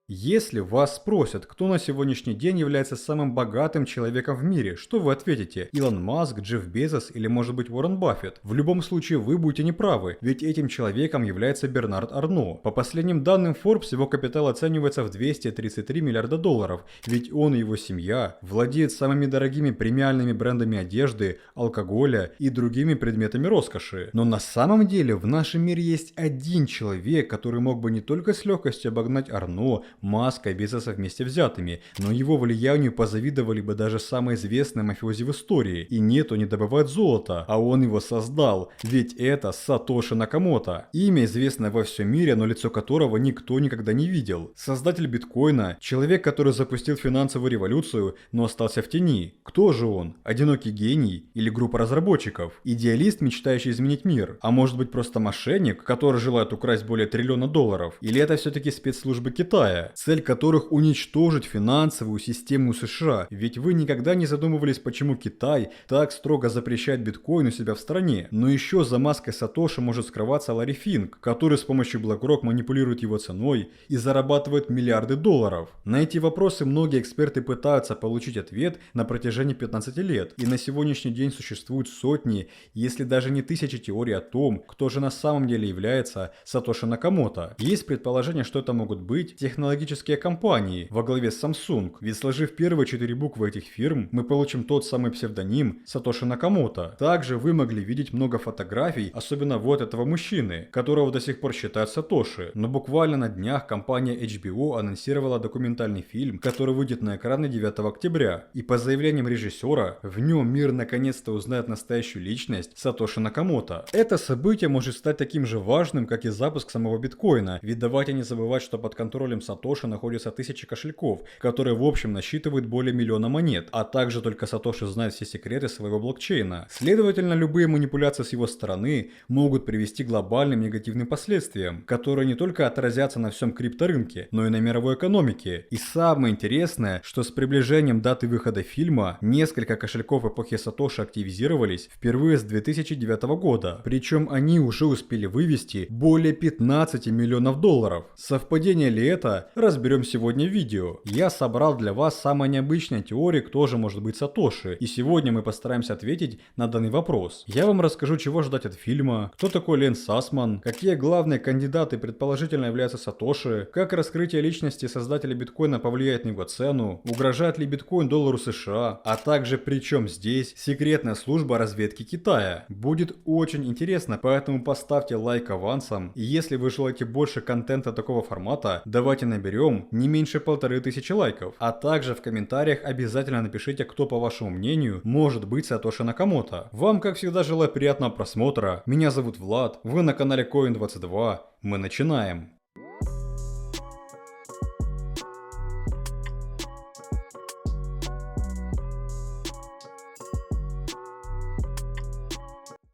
Если вас спросят, кто на сегодняшний день является самым богатым человеком в мире, что вы ответите? Илон Маск, Джефф Безос или может быть Уоррен Баффет? В любом случае вы будете неправы, ведь этим человеком является Бернард Арно. По последним данным Forbes, его капитал оценивается в 233 миллиарда долларов, ведь он и его семья владеют самыми дорогими премиальными брендами одежды, алкоголя и другими предметами роскоши. Но на самом деле в нашем мире есть один человек, который мог бы не только с легкостью обогнать Арно, Маска и Безоса вместе взятыми, но его влиянию позавидовали бы даже самые известные мафиози в истории. И нет, он не добывает золото, а он его создал, ведь это Сатоши Накамото. Имя известное во всем мире, но лицо которого никто никогда не видел. Создатель биткоина, человек, который запустил финансовую революцию, но остался в тени. Кто же он? Одинокий гений или группа разработчиков? Идеалист, мечтающий изменить мир? А может быть просто мошенник, который желает украсть более триллиона долларов? Или это все-таки спецслужбы Китая, цель которых уничтожить финансовую систему США? Ведь вы никогда не задумывались, почему Китай так строго запрещает биткоин у себя в стране. Но еще за маской Сатоши может скрываться Ларри Финк, который с помощью BlackRock манипулирует его ценой и зарабатывает миллиарды долларов. На эти вопросы многие эксперты пытаются получить ответ на протяжении 15 лет. И на сегодняшний день существуют сотни, если даже не тысячи теорий о том, кто же на самом деле является Сатоши Накамото. Есть предположение, что это могут быть технологические компании во главе с Samsung, ведь сложив первые 4 буквы этих фирм, мы получим тот самый псевдоним Сатоши Накамото. Также вы могли видеть много фотографий, особенно вот этого мужчины, которого до сих пор считают Сатоши. Но буквально на днях компания HBO анонсировала документальный фильм, который выйдет на экраны 9 октября. И по заявлениям режиссера, в нем мир наконец-то узнает настоящую личность Сатоши Накамото. Это событие может стать таким же важным, как и запуск самого биткоина, ведь давайте не забывать, что под контролем Сатоши находятся тысячи кошельков, которые в общем насчитывают более миллиона монет, а также только Сатоши знает все секреты своего блокчейна. Следовательно, любые манипуляции с его стороны могут привести к глобальным негативным последствиям, которые не только отразятся на всем крипторынке, но и на мировой экономике. И самое интересное, что с приближением даты выхода фильма несколько кошельков эпохи Сатоши активизировались впервые с 2009 года, причем они уже успели вывести более 15 миллионов долларов. Совпадение ли это? Разберем сегодня в видео. Я собрал для вас самые необычные теории, кто же может быть Сатоши, и сегодня мы постараемся ответить на данный вопрос. Я вам расскажу, чего ждать от фильма, кто такой Лен Сасман, какие главные кандидаты предположительно являются Сатоши, как раскрытие личности создателя биткоина повлияет на его цену, угрожает ли биткоин доллару США, а также при чем здесь секретная служба разведки Китая. Будет очень интересно, поэтому поставьте лайк авансом, и если вы желаете больше контента такого формата, давайте наберем не меньше 1500 лайков, а также в комментариях обязательно напишите, кто по вашему мнению может быть Сатоши Накамото. Вам, как всегда, желаю приятного просмотра. Меня зовут Влад, вы на канале Coin22. Мы начинаем.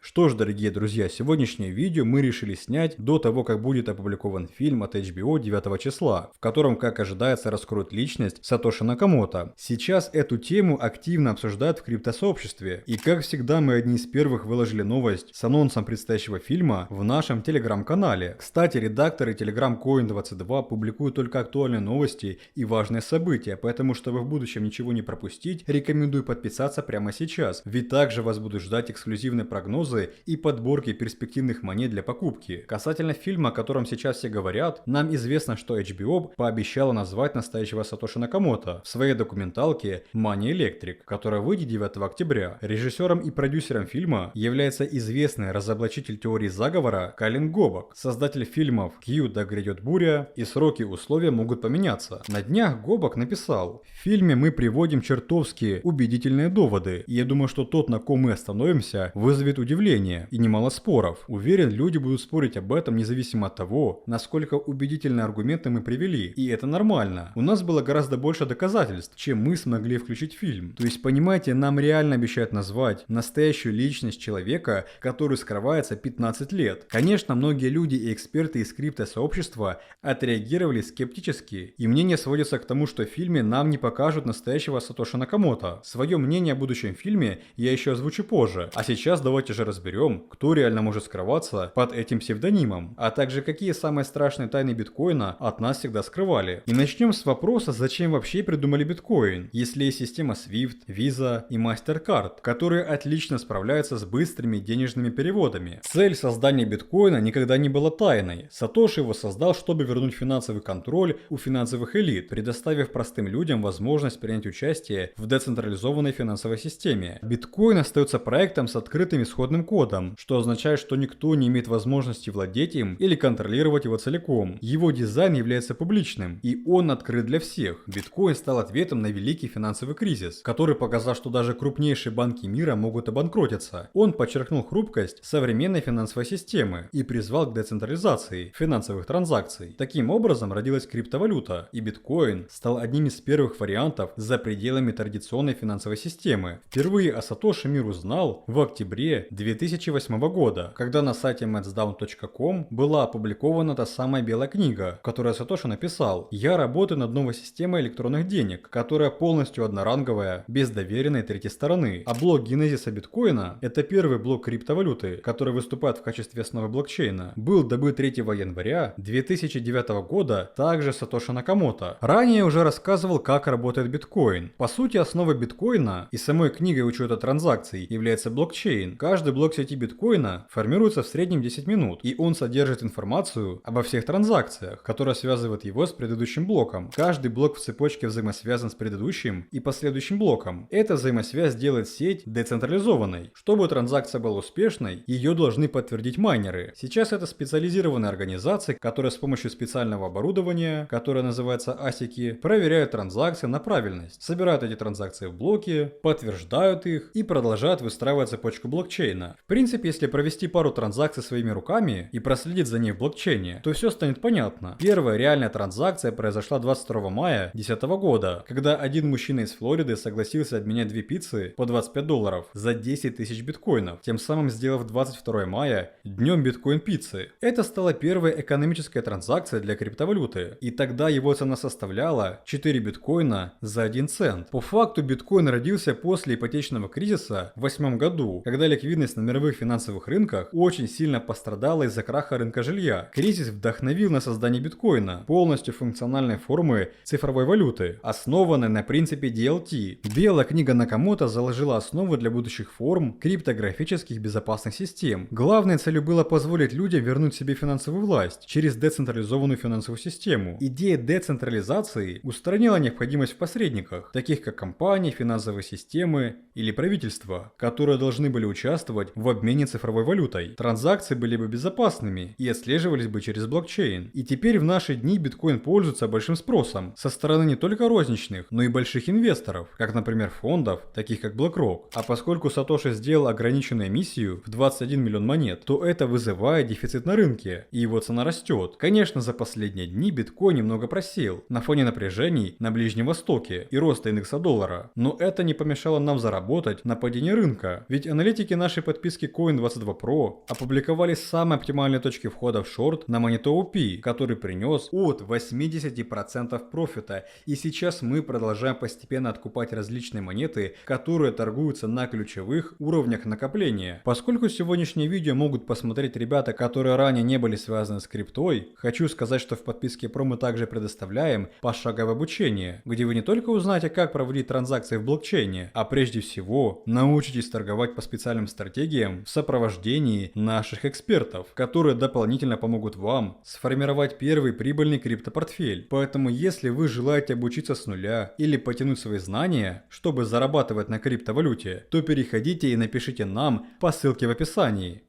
Что ж, дорогие друзья, сегодняшнее видео мы решили снять до того, как будет опубликован фильм от HBO 9 числа, в котором, как ожидается, раскроют личность Сатоши Накамото. Сейчас эту тему активно обсуждают в криптосообществе, и как всегда мы одни из первых выложили новость с анонсом предстоящего фильма в нашем телеграм-канале. Кстати, редакторы Telegram Coin22 публикуют только актуальные новости и важные события, поэтому, чтобы в будущем ничего не пропустить, рекомендую подписаться прямо сейчас, ведь также вас будут ждать эксклюзивные прогнозы и подборки перспективных монет для покупки. Касательно фильма, о котором сейчас все говорят, нам известно, что HBO пообещала назвать настоящего Сатоши Накамото в своей документалке Money Electric, которая выйдет 9 октября. Режиссером и продюсером фильма является известный разоблачитель теории заговора Калин Гобак, создатель фильмов «Q, да грядет буря» и «Сроки и условия могут поменяться». На днях Гобак написал: «В фильме мы приводим чертовски убедительные доводы, и я думаю, что тот, на ком мы остановимся, вызовет удивление и немало споров. Уверен, люди будут спорить об этом независимо от того, насколько убедительные аргументы мы привели, и это нормально. У нас было гораздо больше доказательств, чем мы смогли включить в фильм». То есть, понимаете, нам реально обещают назвать настоящую личность человека, который скрывается 15 лет. Конечно, многие люди и эксперты из криптосообщества отреагировали скептически, и мнение сводится к тому, что в фильме нам не покажут настоящего Сатоши Накамото. Свое мнение о будущем фильме я еще озвучу позже, а сейчас давайте же разберемся, разберем, кто реально может скрываться под этим псевдонимом, а также какие самые страшные тайны биткоина от нас всегда скрывали. И начнем с вопроса, зачем вообще придумали биткоин, если есть система SWIFT, Visa и MasterCard, которые отлично справляются с быстрыми денежными переводами. Цель создания биткоина никогда не была тайной. Сатоши его создал, чтобы вернуть финансовый контроль у финансовых элит, предоставив простым людям возможность принять участие в децентрализованной финансовой системе. Биткоин остается проектом с открытым исходным кодом, что означает, что никто не имеет возможности владеть им или контролировать его целиком. Его дизайн является публичным, и он открыт для всех. Биткоин стал ответом на великий финансовый кризис, который показал, что даже крупнейшие банки мира могут обанкротиться. Он подчеркнул хрупкость современной финансовой системы и призвал к децентрализации финансовых транзакций. Таким образом родилась криптовалюта, и биткоин стал одним из первых вариантов за пределами традиционной финансовой системы. Впервые о Сатоши мир узнал в октябре 2008 года, когда на сайте matsdown.com была опубликована та самая белая книга, в которой Сатоши написал: «Я работаю над новой системой электронных денег, которая полностью одноранговая, без доверенной третьей стороны». А блок генезиса биткоина – это первый блок криптовалюты, который выступает в качестве основы блокчейна. Был добыт 3 января 2009 года также Сатоши Накамото. Ранее я уже рассказывал, как работает биткоин. По сути, основой биткоина и самой книгой учета транзакций является блокчейн. Каждый блок сети биткоина формируется в среднем 10 минут, и он содержит информацию обо всех транзакциях, которая связывает его с предыдущим блоком. Каждый блок в цепочке взаимосвязан с предыдущим и последующим блоком. Эта взаимосвязь делает сеть децентрализованной. Чтобы транзакция была успешной, ее должны подтвердить майнеры. Сейчас это специализированные организации, которые с помощью специального оборудования, которое называется ASIC, проверяют транзакции на правильность, собирают эти транзакции в блоки, подтверждают их и продолжают выстраивать цепочку блокчейна. В принципе, если провести пару транзакций своими руками и проследить за ней в блокчейне, то все станет понятно. Первая реальная транзакция произошла 22 мая 2010 года, когда один мужчина из Флориды согласился обменять 2 пиццы по $25 за 10 тысяч биткоинов, тем самым сделав 22 мая днем биткоин-пиццы. Это стала первая экономическая транзакция для криптовалюты, и тогда его цена составляла 4 биткоина за 1 цент. По факту биткоин родился после ипотечного кризиса в 2008 году, когда ликвидность на мировых финансовых рынках очень сильно пострадала из-за краха рынка жилья. Кризис вдохновил на создание биткоина, полностью функциональной формы цифровой валюты, основанной на принципе DLT. Белая книга Накамото заложила основу для будущих форм криптографических безопасных систем. Главной целью было позволить людям вернуть себе финансовую власть через децентрализованную финансовую систему. Идея децентрализации устранила необходимость в посредниках, таких как компании, финансовые системы или правительства, которые должны были участвовать в обмене цифровой валютой. Транзакции были бы безопасными и отслеживались бы через блокчейн. И теперь в наши дни биткоин пользуется большим спросом со стороны не только розничных, но и больших инвесторов, как, например, фондов, таких как BlackRock. А поскольку Сатоши сделал ограниченную эмиссию в 21 миллион монет, то это вызывает дефицит на рынке, и его цена растет. Конечно, за последние дни биткоин немного просел на фоне напряжений на Ближнем Востоке и роста индекса доллара, но это не помешало нам заработать на падении рынка, ведь аналитики нашей подписки Coin22 Pro опубликовали самые оптимальные точки входа в шорт на Manito OP, который принес от 80% профита, и сейчас мы продолжаем постепенно откупать различные монеты, которые торгуются на ключевых уровнях накопления. Поскольку сегодняшнее видео могут посмотреть ребята, которые ранее не были связаны с криптой, хочу сказать, что в подписке Pro мы также предоставляем пошаговое обучение, где вы не только узнаете, как проводить транзакции в блокчейне, а прежде всего научитесь торговать по специальным стратегиям в сопровождении наших экспертов, которые дополнительно помогут вам сформировать первый прибыльный криптопортфель. Поэтому если вы желаете обучиться с нуля или потянуть свои знания, чтобы зарабатывать на криптовалюте, то переходите и напишите нам по ссылке в описании.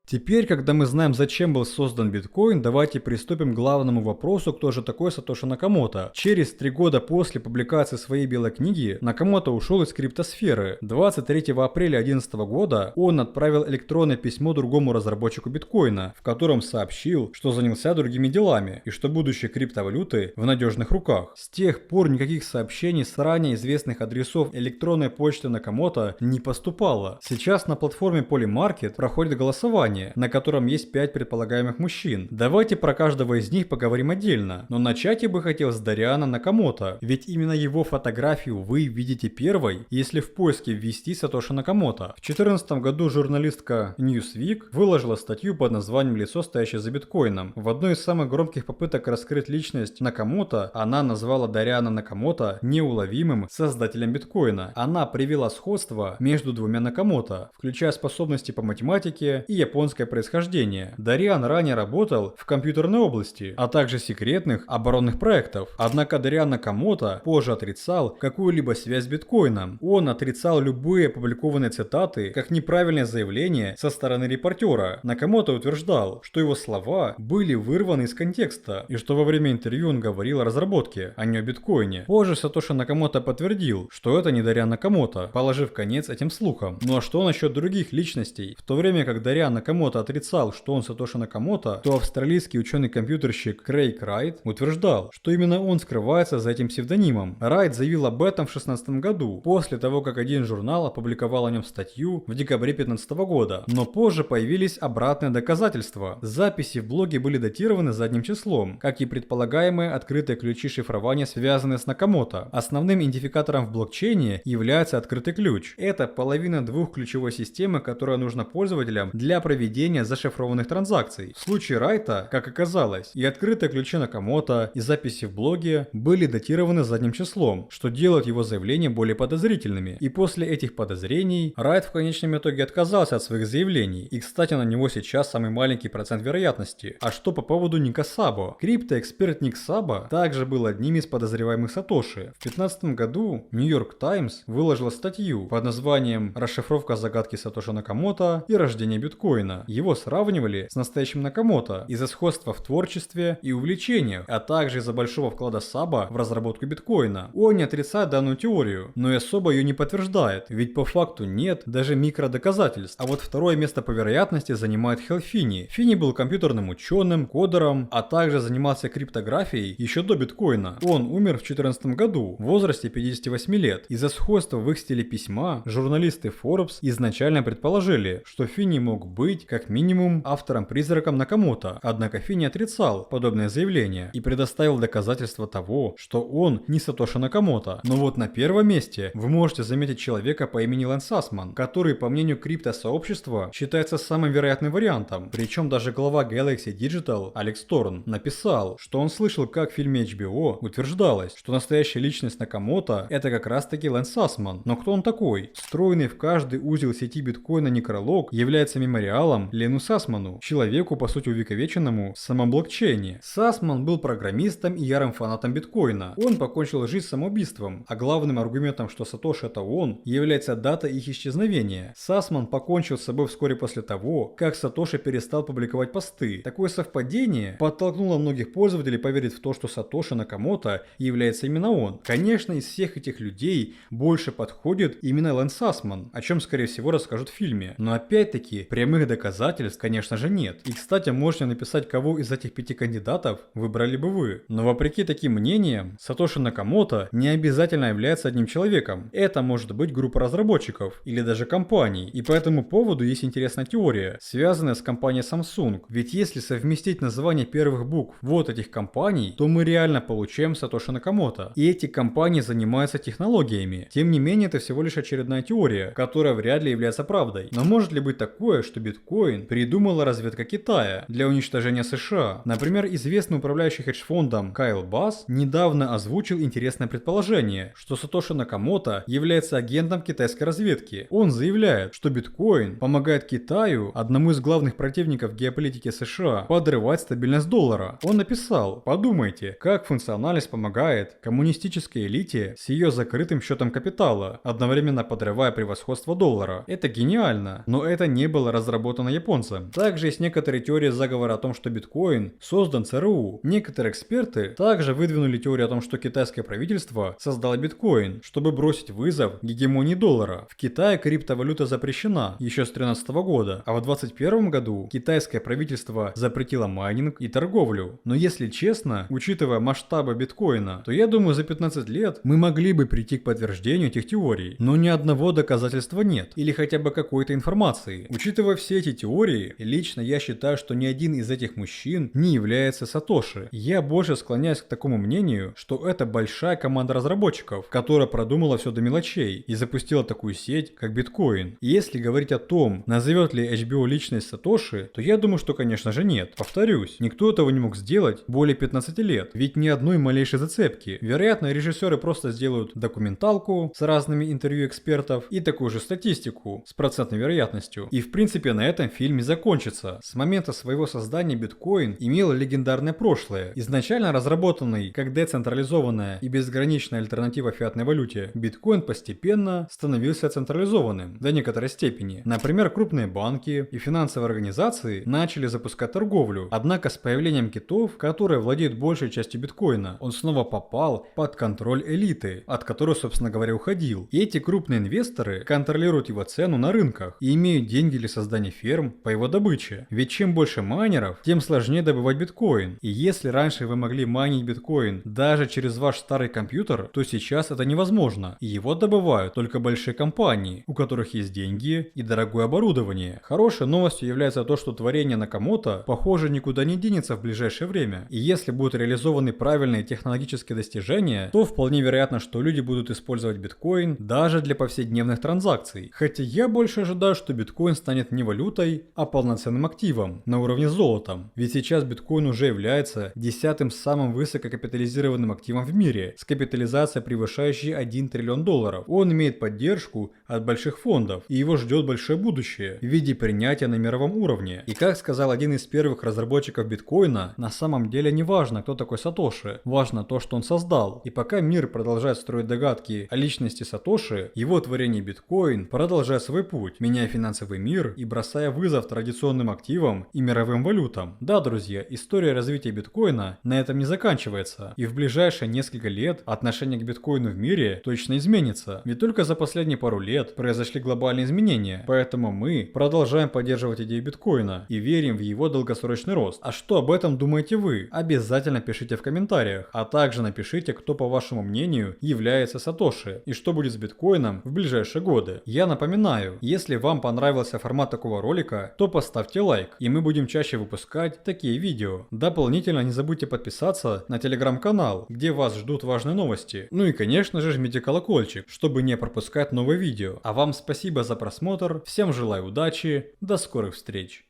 Теперь, когда мы знаем, зачем был создан биткоин, давайте приступим к главному вопросу, кто же такой Сатоши Накамото. Через 3 года после публикации своей белой книги Накамото ушел из криптосферы. 23 апреля 2011 года он отправил электронное письмо другому разработчику биткоина, в котором сообщил, что занялся другими делами и что будущее криптовалюты в надежных руках. С тех пор никаких сообщений с ранее известных адресов электронной почты Накамото не поступало. Сейчас на платформе Polymarket проходит голосование, экране, на котором есть 5 предполагаемых мужчин. Давайте про каждого из них поговорим отдельно, но начать я бы хотел с Дариана Накамото, ведь именно его фотографию вы видите первой, если в поиске ввести Сатоши Накамото. В 2014 году журналистка Newsweek выложила статью под названием «Лицо, стоящее за биткоином». В одной из самых громких попыток раскрыть личность Накамото, она назвала Дариана Накамото неуловимым создателем биткоина. Она привела сходство между двумя Накамото, включая способности по математике и японское происхождение. Дариан ранее работал в компьютерной области, а также секретных оборонных проектов. Однако Дариан Накамото позже отрицал какую-либо связь с биткоином. Он отрицал любые опубликованные цитаты как неправильное заявление со стороны репортера. Накамото утверждал, что его слова были вырваны из контекста и что во время интервью он говорил о разработке, а не о биткоине. Позже Сатоши Накамото подтвердил, что это не Дариан Накамото, положив конец этим слухам. Ну а что насчет других личностей? В то время как Дариан Накамото отрицал, что он Сатоши Накамото, то австралийский ученый-компьютерщик Крейг Райт утверждал, что именно он скрывается за этим псевдонимом. Райт заявил об этом в 2016 году, после того, как один журнал опубликовал о нем статью в декабре 2015 года. Но позже появились обратные доказательства. Записи в блоге были датированы задним числом, как и предполагаемые открытые ключи шифрования, связанные с Накамото. Основным идентификатором в блокчейне является открытый ключ. Это половина двухключевой системы, которая нужна пользователям для проведения зашифрованных транзакций. В случае Райта, как оказалось, и открытые ключи Накамото, и записи в блоге были датированы задним числом, что делает его заявления более подозрительными. И после этих подозрений Райт в конечном итоге отказался от своих заявлений. И кстати, на него сейчас самый маленький процент вероятности. А что по поводу Ника Сабо? Криптоэксперт Ник Сабо также был одним из подозреваемых Сатоши. В 2015 году New York Times выложила статью под названием «Расшифровка загадки Сатоши Накамото и рождение биткоина». Его сравнивали с настоящим Накамото из-за сходства в творчестве и увлечениях, а также из-за большого вклада Сабо в разработку биткоина. Он не отрицает данную теорию, но и особо ее не подтверждает, ведь по факту нет даже микродоказательств. А вот второе место по вероятности занимает Хэл Финни. Финни был компьютерным ученым, кодером, а также занимался криптографией еще до биткоина. Он умер в 2014 году в возрасте 58 лет. Из-за сходства в их стиле письма журналисты Forbes изначально предположили, что Финни мог быть как минимум автором-призраком Накамото. Однако Финни отрицал подобное заявление и предоставил доказательства того, что он не Сатоши Накамото. Но вот на первом месте вы можете заметить человека по имени Лэн Сасман, который, по мнению криптосообщества, считается самым вероятным вариантом. Причем даже глава Galaxy Digital Алекс Торн написал, что он слышал, как в фильме HBO утверждалось, что настоящая личность Накамото это как раз таки Лэн Сасман. Но кто он такой? Встроенный в каждый узел сети биткоина некролог является мемориалом Лену Сасману, человеку по сути увековеченному в самом блокчейне. Сасман был программистом и ярым фанатом биткоина. Он покончил жизнь самоубийством, а главным аргументом, что Сатоши это он, является дата их исчезновения. Сасман покончил с собой вскоре после того, как Сатоши перестал публиковать посты. Такое совпадение подтолкнуло многих пользователей поверить в то, что Сатоши Накамото является именно он. Конечно, из всех этих людей больше подходит именно Лэн Сасман, о чем скорее всего расскажут в фильме. Но опять-таки, прямых доказательств, конечно же, нет. И кстати, можете написать, кого из этих 5 кандидатов выбрали бы вы. Но вопреки таким мнениям, Сатоши Накамото не обязательно является одним человеком. Это может быть группа разработчиков или даже компаний. И по этому поводу есть интересная теория, связанная с компанией Samsung. Ведь если совместить название первых букв вот этих компаний, то мы реально получаем Сатоши Накамото. И эти компании занимаются технологиями. Тем не менее, это всего лишь очередная теория, которая вряд ли является правдой. Но может ли быть такое, что биткоин придумала разведка Китая для уничтожения США? Например, известный управляющий хедж-фондом Кайл Басс недавно озвучил интересное предположение, что Сатоши Накамото является агентом китайской разведки. Он заявляет, что биткоин помогает Китаю, одному из главных противников геополитики США, подрывать стабильность доллара. Он написал: подумайте, как функциональность помогает коммунистической элите с ее закрытым счетом капитала, одновременно подрывая превосходство доллара. Это гениально, но это не было разработано японцем. Также есть некоторые теории заговора о том, что биткоин создан ЦРУ. Некоторые эксперты также выдвинули теорию о том, что китайское правительство создало биткоин, чтобы бросить вызов гегемонии доллара. В Китае криптовалюта запрещена еще с 2013 года, а в 2021 году китайское правительство запретило майнинг и торговлю. Но если честно, учитывая масштабы биткоина, то я думаю, за 15 лет мы могли бы прийти к подтверждению этих теорий, но ни одного доказательства нет, или хотя бы какой-то информации. Учитывая все эти теории, лично я считаю, что ни один из этих мужчин не является Сатоши. Я больше склоняюсь к такому мнению, что это большая команда разработчиков, которая продумала все до мелочей и запустила такую сеть, как биткоин. И если говорить о том, назовет ли HBO личность Сатоши, то я думаю, что конечно же нет. Повторюсь, никто этого не мог сделать более 15 лет, ведь ни одной малейшей зацепки. Вероятно, режиссеры просто сделают документалку с разными интервью экспертов и такую же статистику с процентной вероятностью. И в принципе на этом фильм и закончится. С момента своего создания биткоин имел легендарное прошлое. Изначально разработанный как децентрализованная и безграничная альтернатива фиатной валюте, биткоин постепенно становился централизованным до некоторой степени. Например, крупные банки и финансовые организации начали запускать торговлю. Однако с появлением китов, которые владеют большей частью биткоина, он снова попал под контроль элиты, от которой, собственно говоря, уходил. И эти крупные инвесторы контролируют его цену на рынках и имеют деньги для создания ферм по его добыче. Ведь чем больше майнеров, тем сложнее добывать биткоин. И если раньше вы могли майнить биткоин даже через ваш старый компьютер, то сейчас это невозможно. И его добывают только большие компании, у которых есть деньги и дорогое оборудование. Хорошей новостью является то, что творение Накамото, похоже, никуда не денется в ближайшее время. И если будут реализованы правильные технологические достижения, то вполне вероятно, что люди будут использовать биткоин даже для повседневных транзакций. Хотя я больше ожидаю, что биткоин станет не валютой, а полноценным активом на уровне золотом. Ведь сейчас биткоин уже является 10-м самым высококапитализированным активом в мире, с капитализацией превышающей 1 триллион долларов. Он имеет поддержку от больших фондов, и его ждет большое будущее в виде принятия на мировом уровне. И как сказал один из первых разработчиков биткоина, на самом деле не важно, кто такой Сатоши, важно то, что он создал. И пока мир продолжает строить догадки о личности Сатоши, его творение биткоин продолжает свой путь, меняя финансовый мир и бросая вызов традиционным активам и мировым валютам. Да, друзья, история развития биткоина на этом не заканчивается, и в ближайшие несколько лет отношение к биткоину в мире точно изменится, ведь только за последние пару лет произошли глобальные изменения, поэтому мы продолжаем поддерживать идею биткоина и верим в его долгосрочный рост. А что об этом думаете вы? Обязательно пишите в комментариях, а также напишите, кто по вашему мнению является Сатоши и что будет с биткоином в ближайшие годы. Я напоминаю, если вам понравился формат такого ролика, то поставьте лайк, и мы будем чаще выпускать такие видео. Дополнительно не забудьте подписаться на телеграм-канал, где вас ждут важные новости. Ну и конечно же жмите колокольчик, чтобы не пропускать новые видео. А вам спасибо за просмотр, всем желаю удачи, до скорых встреч.